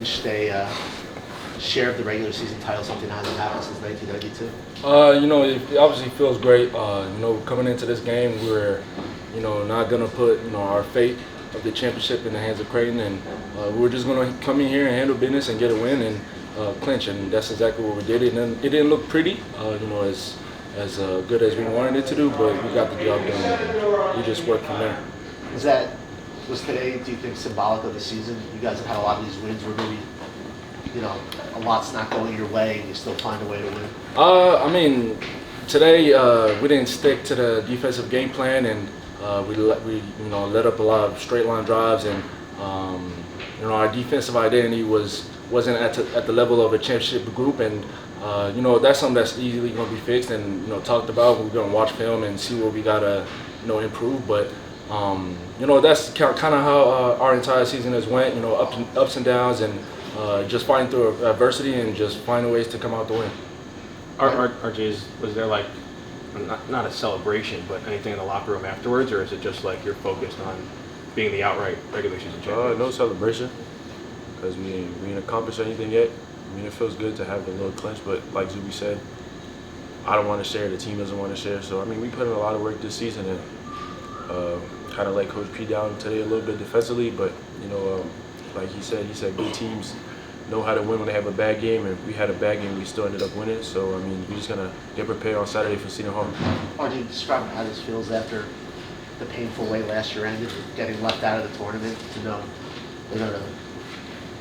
a share of the regular season title, something that hasn't happened since 1992? It obviously feels great. Coming into this game, we're, not gonna put, our fate of the championship in the hands of Creighton, and we're just gonna come in here and handle business and get a win and clinch, and that's exactly what we did. It didn't look pretty, as good as we wanted it to do, but we got the job done. And we just worked from there. Was today, do you think, symbolic of the season? You guys have had a lot of these wins where maybe, a lot's not going your way and you still find a way to win. Today we didn't stick to the defensive game plan, and we let up a lot of straight line drives, and our defensive identity wasn't at the level of a championship group, and that's something that's easily going to be fixed and talked about. We're going to watch film and see where we gotta improve, but. That's kind of how our entire season has went. Ups and downs, and just fighting through adversity and just finding ways to come out to win. RJ's, was there not a celebration, but anything in the locker room afterwards, or is it just like you're focused on being the outright regular season champions? No celebration, because we ain't accomplished anything yet. It feels good to have a little clinch, but like Zuby said, I don't want to share. The team doesn't want to share. So we put in a lot of work this season, and kind of let Coach P down today a little bit defensively, but like he said good teams know how to win when they have a bad game, and we had a bad game, we still ended up winning. So we're just gonna get prepared on Saturday for Seton Hall. Or do you describe how this feels after the painful way last year ended, getting left out of the tournament, to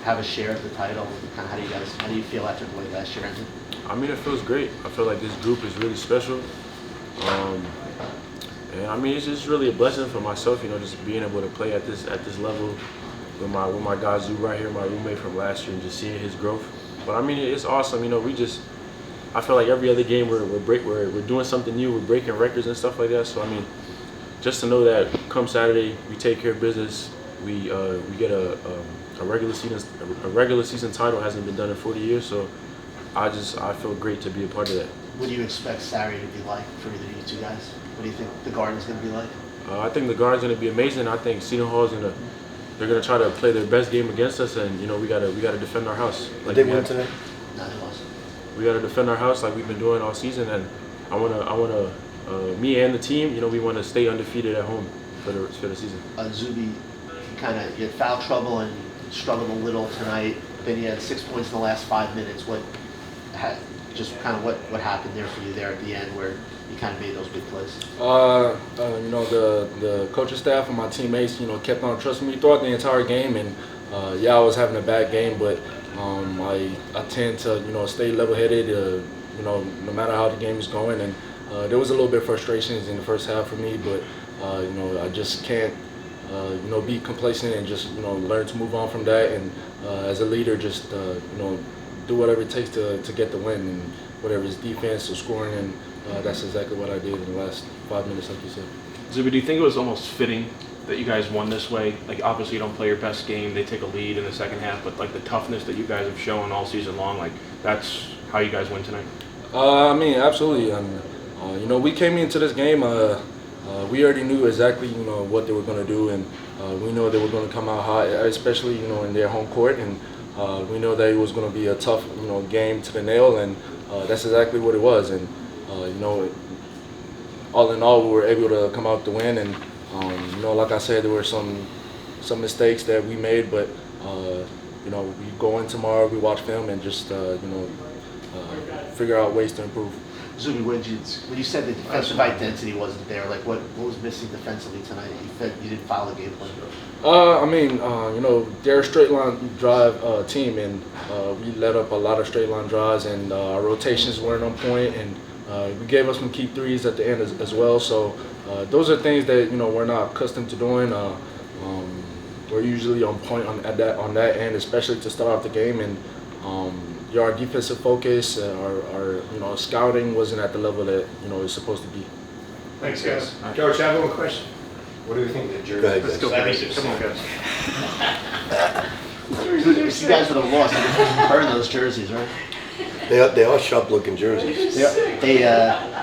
have a share of the title? Kind of how do you feel after the way last year ended? It feels great. I feel like this group is really special. And it's just really a blessing for myself, just being able to play at this level with my guy Zoo right here, my roommate from last year, and just seeing his growth. But it's awesome. I feel like every other game we're doing something new. We're breaking records and stuff like that. So just to know that come Saturday we take care of business. We get a regular season title. Hasn't been done in 40 years. So I feel great to be a part of that. What do you expect Saturday to be like for either of you two guys? What do you think the Garden's going to be like? I think the Garden's going to be amazing. I think Seton Hall's they're going to try to play their best game against us, and we got to defend our house. Like they win today? No, they lost. We got to defend our house like we've been doing all season, and I want to me and the team, we want to stay undefeated at home for the season. Zuby, you had foul trouble and struggled a little tonight. Then you had 6 points in the last 5 minutes. What happened there for you there at the end where you kind of made those big plays? The coaching staff and my teammates, kept on trusting me throughout the entire game, and I was having a bad game, but I tend to stay level-headed, no matter how the game is going, and there was a little bit of frustrations in the first half for me, but I just can't be complacent and just learn to move on from that, and as a leader, just do whatever it takes to get the win, and whatever is defense or scoring, and that's exactly what I did in the last 5 minutes, like you said. Zuby, do you think it was almost fitting that you guys won this way? Like, obviously you don't play your best game, they take a lead in the second half, but the toughness that you guys have shown all season long, that's how you guys win tonight? Absolutely. We came into this game, we already knew exactly, what they were going to do, and we know they were going to come out hot, especially, in their home court, and we know that it was going to be a tough, game to the nail, and that's exactly what it was. And all in all, we were able to come out to win. And like I said, there were some mistakes that we made, but we go in tomorrow, we watch film, and just figure out ways to improve. Zuby, when you said the defensive identity wasn't there, what was missing defensively tonight? You didn't follow the game plan. They're a straight line drive team, and we let up a lot of straight line drives, and our rotations weren't on point, and we gave us some key threes at the end as well. So those are things that we're not accustomed to doing. We're usually on point on that end, especially to start off the game, and our defensive focus, our scouting wasn't at the level that it's supposed to be. Thanks, guys. George, I have one question. What do you think of the jersey? Let's go, guys. Come on, guys. If you guys would have lost, you'd burn those jerseys, right? They are sharp-looking jerseys.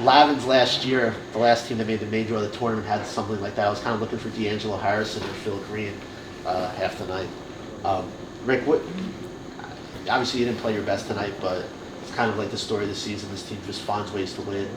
Lavin's last year, the last team that made the major of the tournament had something like that. I was kind of looking for D'Angelo Harrison or Phil Green half the night. Rick, obviously you didn't play your best tonight, but it's kind of like the story of the season. This team just finds ways to win.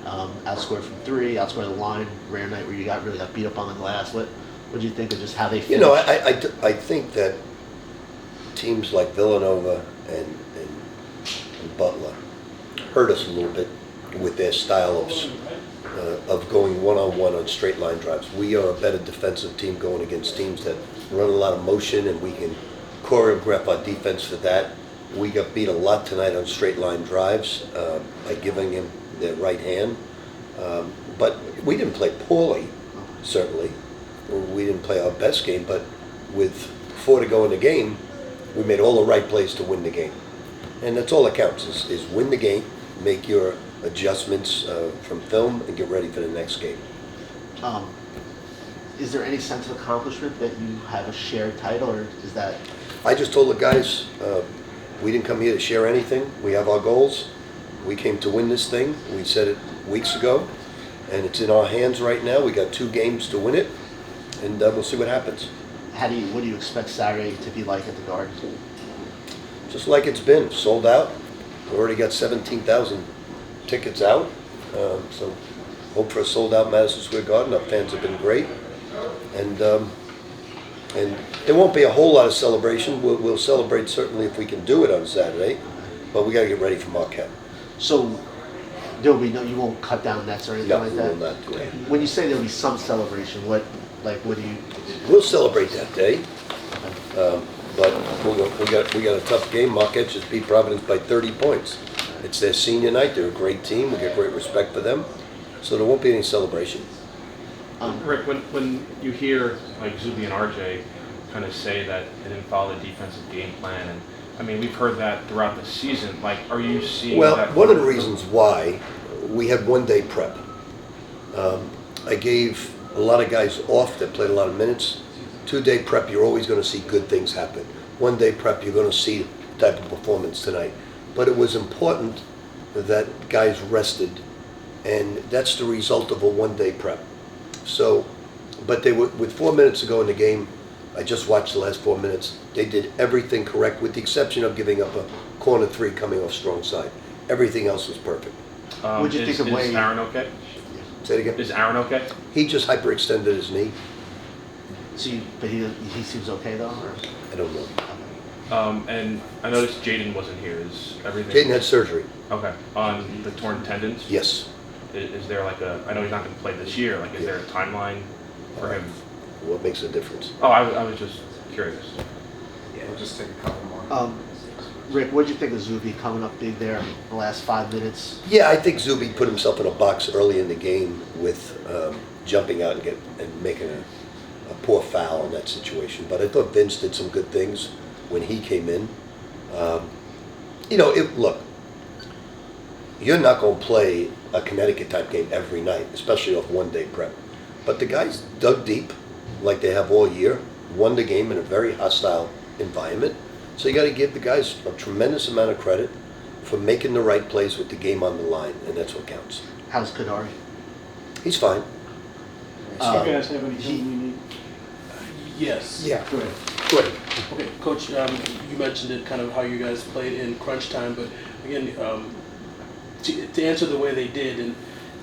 Outscored from three, outscored the line. Rare night where you really got beat up on the glass. What do you think of just how they finished? You know, I think that teams like Villanova and Butler hurt us a little bit with their style of going one-on-one on straight line drives. We are a better defensive team going against teams that run a lot of motion, and we can choreograph our defense for that. We got beat a lot tonight on straight line drives by giving him their right hand. But we didn't play poorly, certainly. We didn't play our best game, but with 4 to go in the game, we made all the right plays to win the game. And that's all that counts, is win the game, make your adjustments from film, and get ready for the next game. Is there any sense of accomplishment that you have a shared title, or is that? I just told the guys, we didn't come here to share anything. We have our goals. We came to win this thing. We said it weeks ago, and it's in our hands right now. We got 2 games to win it, and we'll see what happens. What do you expect Saturday to be like at the Garden? Just like it's been, sold out. We already got 17,000 tickets out, so hope for a sold-out Madison Square Garden. Our fans have been great, and there won't be a whole lot of celebration. We'll celebrate certainly if we can do it on Saturday, but we got to get ready for Marquette. So there'll be you won't cut down nets or anything No, like we that? will not do that. When you say there'll be some celebration, what do you? We'll celebrate that day, but we got a tough game. Marquette just beat Providence by 30 points. It's their senior night. They're a great team. We get great respect for them, so there won't be any celebration. Rick, when you hear like Zuby and RJ kind of say that they didn't follow the defensive game plan, and I mean we've heard that throughout the season. Like, are you seeing Well, that? one of the reasons why we had 1 day prep. I gave a lot of guys off that played a lot of minutes. 2-day prep, you're always going to see good things happen. 1 day prep, you're going to see the type of performance tonight. But it was important that guys rested, and that's the result of a 1 day prep. So, but they were, with 4 minutes to go in the game, I just watched the last 4 minutes. They did everything correct, with the exception of giving up a corner 3 coming off strong side. Everything else was perfect. What'd you think of Is Aaron okay? Say it again. Is Aaron okay? He just hyperextended his knee. But he seems okay though. Or? I don't know. And I noticed Jaden wasn't here. Is everything? Jaden had surgery. Okay. On the torn tendons? Yes. Is there like I know he's not going to play this year. Like, is there a timeline for him? What makes a difference? Oh, I was just curious. Yeah, we'll just take a couple more. Rick, what did you think of Zuby coming up big there in the last 5 minutes? Yeah, I think Zuby put himself in a box early in the game with jumping out and making a poor foul in that situation. But I thought Vince did some good things when he came in. Look, you're not going to play a Connecticut type game every night, especially off 1 day prep. But the guys dug deep, like they have all year, won the game in a very hostile environment. So you got to give the guys a tremendous amount of credit for making the right plays with the game on the line, and that's what counts. How's Kadari? He's fine. Do you guys have anything you need? Yes. Yeah. Go ahead. Go ahead. Okay, Coach, you mentioned it, kind of how you guys played in crunch time, but again, to answer the way they did, and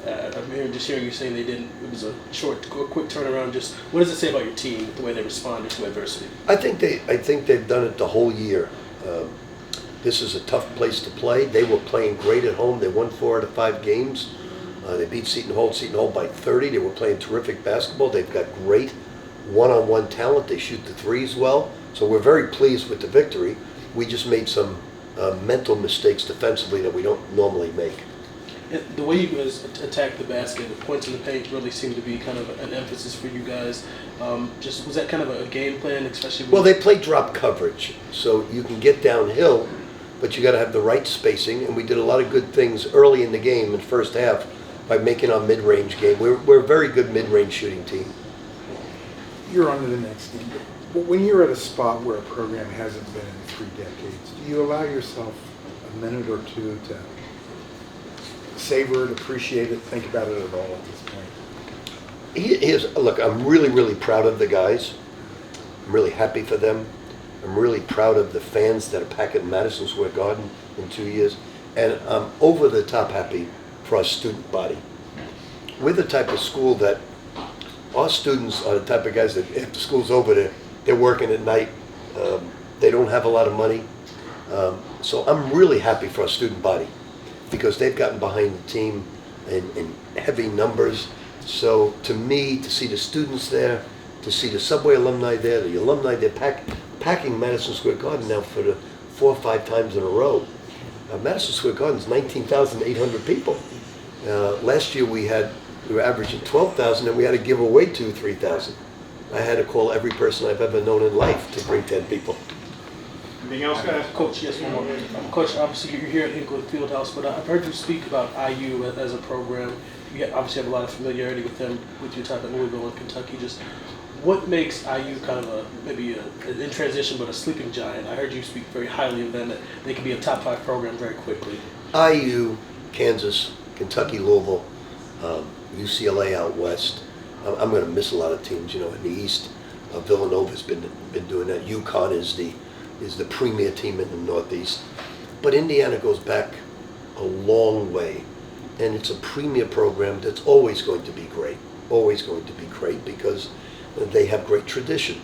I'm hearing you saying they didn't. It was a quick turnaround. Just what does it say about your team, the way they responded to adversity? I think they've done it the whole year. This is a tough place to play. They were playing great at home. They won 4 out of 5 games. They beat Seton Hall by 30. They were playing terrific basketball. They've got great one-on-one talent. They shoot the threes well. So we're very pleased with the victory. We just made some mental mistakes defensively that we don't normally make. The way you guys attacked the basket, the points in the paint really seemed to be kind of an emphasis for you guys. Just was that kind of a game plan, especially? Well, they play drop coverage, so you can get downhill, but you got to have the right spacing. And we did a lot of good things early in the game, in the first half, by making our mid-range game. We're a very good mid-range shooting team. You're on to the next thing. But when you're at a spot where a program hasn't been in 3 decades, do you allow yourself a minute or two to savor it, appreciate it, think about it at all at this point? Look, I'm really, really proud of the guys. I'm really happy for them. I'm really proud of the fans that are packing Madison Square Garden in 2 years. And I'm over the top happy for our student body. We're the type of school that our students are the type of guys that after school's over, they're working at night. They don't have a lot of money. So I'm really happy for our student body because they've gotten behind the team in heavy numbers. So to me, to see the students there, to see the Subway alumni there, the alumni there packing Madison Square Garden now for the 4 or 5 times in a row. Madison Square Garden is 19,800 people. Last year we were averaging 12,000 and we had to give away 2,000 or 3,000. I had to call every person I've ever known in life to bring 10 people. Anything else, guys? Coach, yes, one more. Coach, obviously you're here at Hinckley Fieldhouse, but I've heard you speak about IU as a program. You obviously have a lot of familiarity with them, with your time at Louisville and Kentucky. Just what makes IU kind of maybe in transition, but a sleeping giant? I heard you speak very highly of them, that they can be a top 5 program very quickly. IU, Kansas, Kentucky, Louisville, UCLA out west. I'm going to miss a lot of teams, in the East. Villanova's been doing that. UConn is the premier team in the Northeast. But Indiana goes back a long way, and it's a premier program that's always going to be great, because they have great tradition.